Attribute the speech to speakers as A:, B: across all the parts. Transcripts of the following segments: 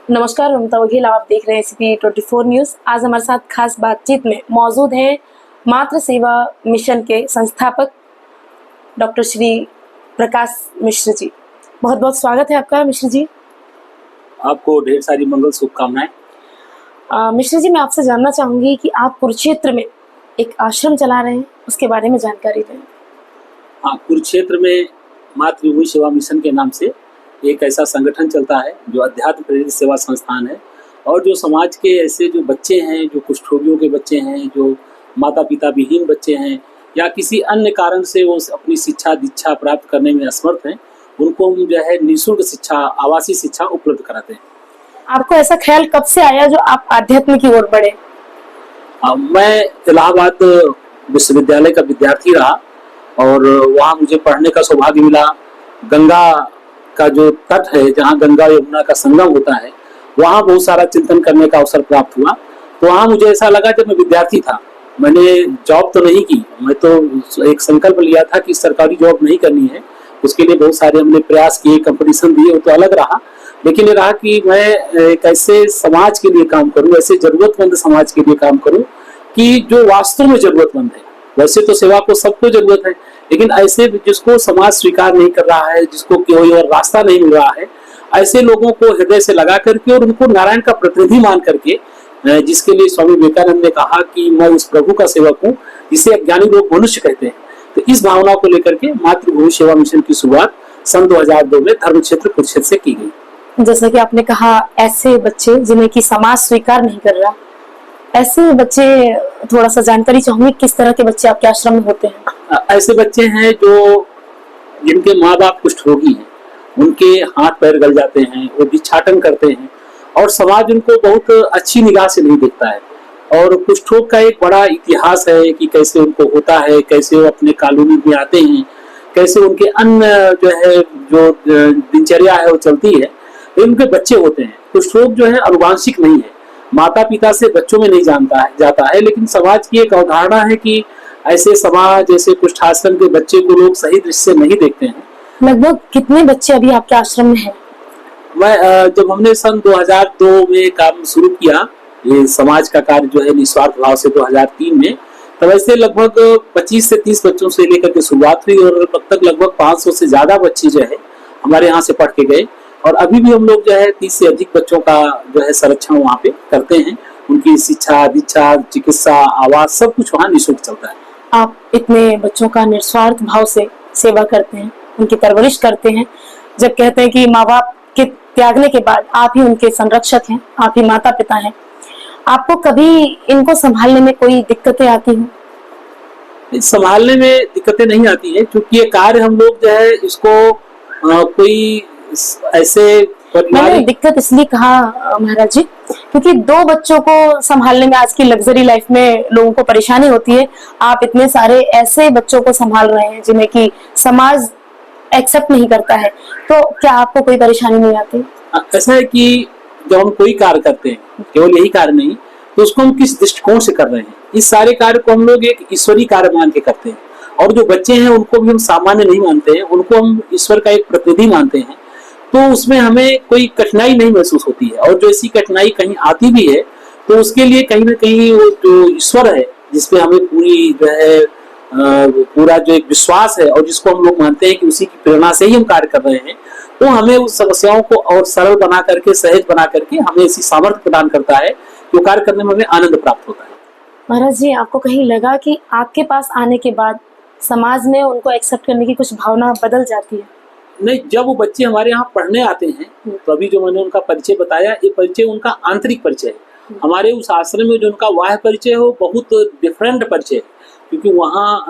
A: नमस्कार, ममता वघेल, आप देख रहे हैं CP24 न्यूज़। आज हमारे साथ खास बातचीत में मौजूद हैं मातृ सेवा मिशन के संस्थापक डॉक्टर श्री प्रकाश मिश्र जी। बहुत बहुत स्वागत है आपका मिश्र जी।
B: आपको ढेर सारी मंगल शुभकामनाएं।
A: मिश्र जी, मैं आपसे जानना चाहूँगी कि आप कुरुक्षेत्र में एक आश्रम चला रहे हैं, उसके बारे में जानकारी दें।
B: हाँ, कुरुक्षेत्र में मातृभूमि सेवा मिशन के नाम से एक ऐसा संगठन चलता है जो अध्यात्म प्रेरित सेवा संस्थान है और जो समाज के ऐसे जो बच्चे हैं, जो कुष्ठरोगियों के बच्चे हैं, जो माता पिता विहीन बच्चे हैं या किसी अन्य कारण से वो अपनी शिक्षा दीक्षा प्राप्त करने में असमर्थ हैं, उनको हम जो है निःशुल्क शिक्षा, आवासीय शिक्षा उपलब्ध कराते हैं।
A: आपको ऐसा ख्याल कब से आया जो आप आध्यात्म की ओर बढ़े?
B: मैं इलाहाबाद विश्वविद्यालय का विद्यार्थी रहा और वहाँ मुझे पढ़ने का सौभाग्य मिला। गंगा का जो तट है, जहाँ गंगा यमुना का संगम होता है, वहाँ बहुत सारा चिंतन करने का अवसर प्राप्त हुआ। तो वहाँ मुझे ऐसा लगा, जब मैं विद्यार्थी था, मैंने जॉब तो नहीं की, मैं तो एक संकल्प लिया था कि सरकारी जॉब नहीं करनी है। उसके लिए बहुत सारे हमने प्रयास किए, कंपटीशन दिए, वो तो अलग रहा, लेकिन ये रहा कि मैं एक ऐसे समाज के लिए काम करूं, ऐसे जरूरतमंद समाज के लिए काम करूं कि जो वास्तव में जरूरतमंद है। वैसे तो सेवा को सबको जरूरत है, लेकिन ऐसे जिसको समाज स्वीकार नहीं कर रहा है, जिसको कोई और रास्ता नहीं मिल रहा है, ऐसे लोगों को हृदय से लगा करके और उनको नारायण का प्रतिनिधि मान करके, जिसके लिए स्वामी विवेकानंद ने कहा कि मैं उस प्रभु का सेवक हूँ जिसे अज्ञानी लोग मनुष्य कहते हैं। तो इस भावना को लेकर के मातृभूमि सेवा मिशन की शुरुआत सन 2002 में धर्म क्षेत्र कुरुक्षेत्र से की गई।
A: जैसा कि आपने कहा, ऐसे बच्चे जिन्हें कि समाज स्वीकार नहीं कर रहा, ऐसे बच्चे, थोड़ा सा जानकारी चाहूंगी, किस तरह के बच्चे आपके आश्रम में होते हैं?
B: ऐसे बच्चे हैं जो जिनके माँ बाप कुष्ठरोगी हैं, उनके हाथ पैर गल जाते हैं, वो भिक्षाटन करते हैं और समाज उनको बहुत अच्छी निगाह से नहीं देखता है। और कुष्ठरोग का एक बड़ा इतिहास है कि कैसे उनको होता है, कैसे वो अपने कॉलोनी में आते हैं, कैसे उनके अन्य जो दिनचर्या है वो चलती है। उनके बच्चे होते हैं। कुष्ठरोग जो है अनुवांशिक नहीं है, माता पिता से बच्चों में नहीं जाता है, लेकिन समाज की एक अवधारणा है कि ऐसे समाज, ऐसे कुष्ठाश्रम के बच्चे को लोग सही दृष्टि से नहीं देखते हैं।
A: लगभग कितने बच्चे अभी आपके आश्रम में हैं?
B: जब हमने सन 2002 में काम शुरू किया, ये समाज का कार्य जो है निस्वार्थ भाव से 2003 में, तब ऐसे लगभग 25 से 30 बच्चों से लेकर के शुरुआत हुई और अब तक लगभग 500 से ज्यादा बच्चे जो है हमारे यहाँ से पढ़ के गए। और अभी भी हम लोग जो है 30 से अधिक बच्चों का जो है संरक्षण वहाँ पे करते हैं। उनकी शिक्षा दीक्षा, चिकित्सा, आवास, सब कुछ वहाँ निःशुल्क चलता है।
A: आप इतने बच्चों का निस्वार्थ भाव से सेवा करते हैं, उनकी परवरिश करते हैं। जब कहते हैं कि माँ बाप के त्यागने के बाद आप ही उनके संरक्षक हैं, आप ही माता पिता हैं, आपको कभी इनको संभालने में कोई दिक्कतें आती हैं?
B: संभालने में दिक्कतें नहीं आती है, क्योंकि ये कार्य हम लोग जो है इसको कोई ऐसे
A: मैंने दिक्कत इसलिए कहा महाराज जी, क्योंकि दो बच्चों को संभालने में आज की लग्जरी लाइफ में लोगों को परेशानी होती है। आप इतने सारे ऐसे बच्चों को संभाल रहे हैं जिन्हें कि समाज एक्सेप्ट नहीं करता है, तो क्या आपको कोई परेशानी नहीं आती?
B: ऐसा है कि जब हम कोई कार्य करते हैं, केवल यही कार्य नहीं, तो उसको हम किस दृष्टिकोण से कर रहे हैं। इस सारे कार्य को हम लोग एक ईश्वरीय कार्य मान के करते हैं और जो बच्चे हैं उनको भी हम सामान्य नहीं मानते हैं, उनको हम ईश्वर का एक प्रतिनिधि मानते हैं। तो उसमें हमें कोई कठिनाई नहीं महसूस होती है, और जो ऐसी कठिनाई कहीं आती भी है तो उसके लिए कहीं ना कहीं वो जो ईश्वर है, जिसपे हमें पूरी जो है पूरा जो एक विश्वास है और जिसको हम लोग मानते हैं कि उसी की प्रेरणा से ही हम कार्य कर रहे हैं, तो हमें उस समस्याओं को और सरल बना करके, सहज बना करके हमें ऐसी सामर्थ्य प्रदान करता है जो कार्य करने में हमें आनंद प्राप्त होता है।
A: महाराज जी, आपको कहीं लगा कि आपके पास आने के बाद समाज में उनको एक्सेप्ट करने की कुछ भावना बदल जाती है?
B: नहीं, जब वो बच्चे हमारे यहाँ पढ़ने आते हैं तो अभी जो मैंने उनका परिचय बताया, ये परिचय उनका आंतरिक परिचय है। हमारे उस आश्रम में जो उनका बाह्य परिचय है वो बहुत डिफरेंट परिचय है, क्योंकि वहाँ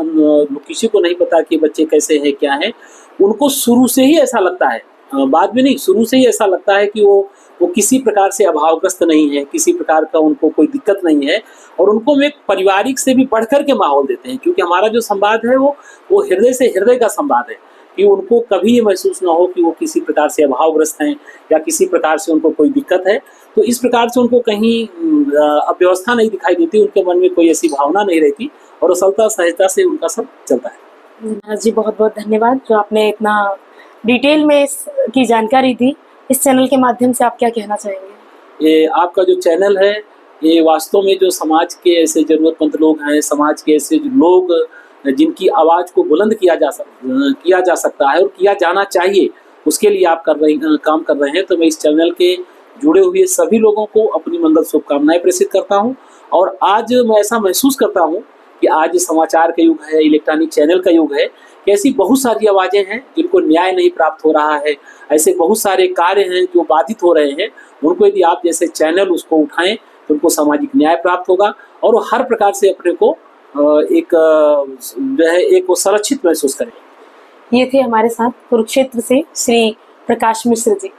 B: किसी को नहीं पता कि बच्चे कैसे हैं, क्या है। उनको शुरू से ही ऐसा लगता है, बाद में नहीं, शुरू से ही ऐसा लगता है कि वो किसी प्रकार से अभावग्रस्त नहीं है, किसी प्रकार का उनको कोई दिक्कत नहीं है। और उनको हम एक पारिवारिक से भी बढ़कर के माहौल देते हैं, क्योंकि हमारा जो संवाद है वो हृदय से हृदय का संवाद है, कि उनको कभी ये महसूस ना हो कि वो किसी प्रकार से अभावग्रस्त हैं या किसी प्रकार से उनको कोई दिक्कत है। तो इस प्रकार से उनको कहीं अव्यवस्था नहीं दिखाई देती, उनके मन में कोई ऐसी भावना नहीं रहती और सरलता सहजता से उनका सब चलता है।
A: महाराज जी, बहुत बहुत धन्यवाद जो आपने इतना डिटेल में इसकी जानकारी दी। इस चैनल के माध्यम से आप क्या कहना चाहेंगे?
B: ये आपका जो चैनल है ये वास्तव में जो समाज के ऐसे ज़रूरतमंद लोग हैं, समाज के ऐसे जो लोग जिनकी आवाज़ को बुलंद किया जा सकता है और किया जाना चाहिए, उसके लिए आप काम कर रहे हैं। तो मैं इस चैनल के जुड़े हुए सभी लोगों को अपनी मंगल शुभकामनाएं प्रेषित करता हूं। और आज मैं ऐसा महसूस करता हूं कि आज समाचार का युग है, इलेक्ट्रॉनिक चैनल का युग है, कि ऐसी बहुत सारी आवाज़ें हैं जिनको न्याय नहीं प्राप्त हो रहा है, ऐसे बहुत सारे कार्य हैं जो बाधित हो रहे हैं। उनको यदि आप जैसे चैनल उसको उठाएं तो उनको सामाजिक न्याय प्राप्त होगा और वो हर प्रकार से अपने को एक वो संरक्षित महसूस करें।
A: ये थे हमारे साथ कुरुक्षेत्र से श्री प्रकाश मिश्र जी।